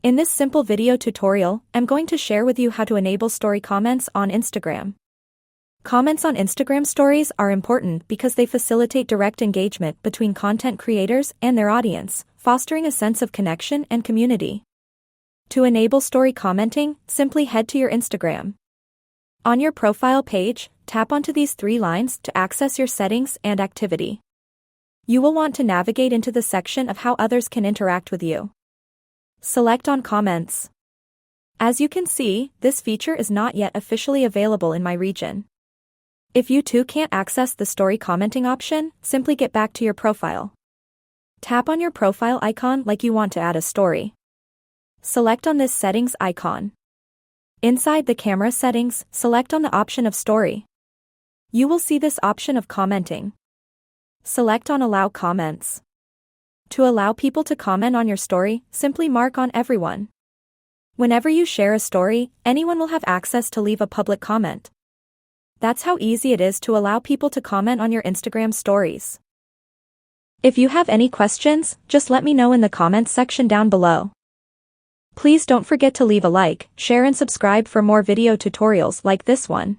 In this simple video tutorial, I'm going to share with you how to enable story comments on Instagram. Comments on Instagram stories are important because they facilitate direct engagement between content creators and their audience, fostering a sense of connection and community. To enable story commenting, simply head to your Instagram. On your profile page, tap onto these three lines to access your settings and activity. You will want to navigate into the section of how others can interact with you. Select on Comments. As you can see, this feature is not yet officially available in my region. If you too can't access the story commenting option, simply get back to your profile. Tap on your profile icon like you want to add a story. Select on this settings icon. Inside the camera settings, select on the option of story. You will see this option of commenting. Select on Allow Comments. To allow people to comment on your story, simply mark on Everyone. Whenever you share a story, anyone will have access to leave a public comment. That's how easy it is to allow people to comment on your Instagram stories. If you have any questions, just let me know in the comments section down below. Please don't forget to leave a like, share and subscribe for more video tutorials like this one.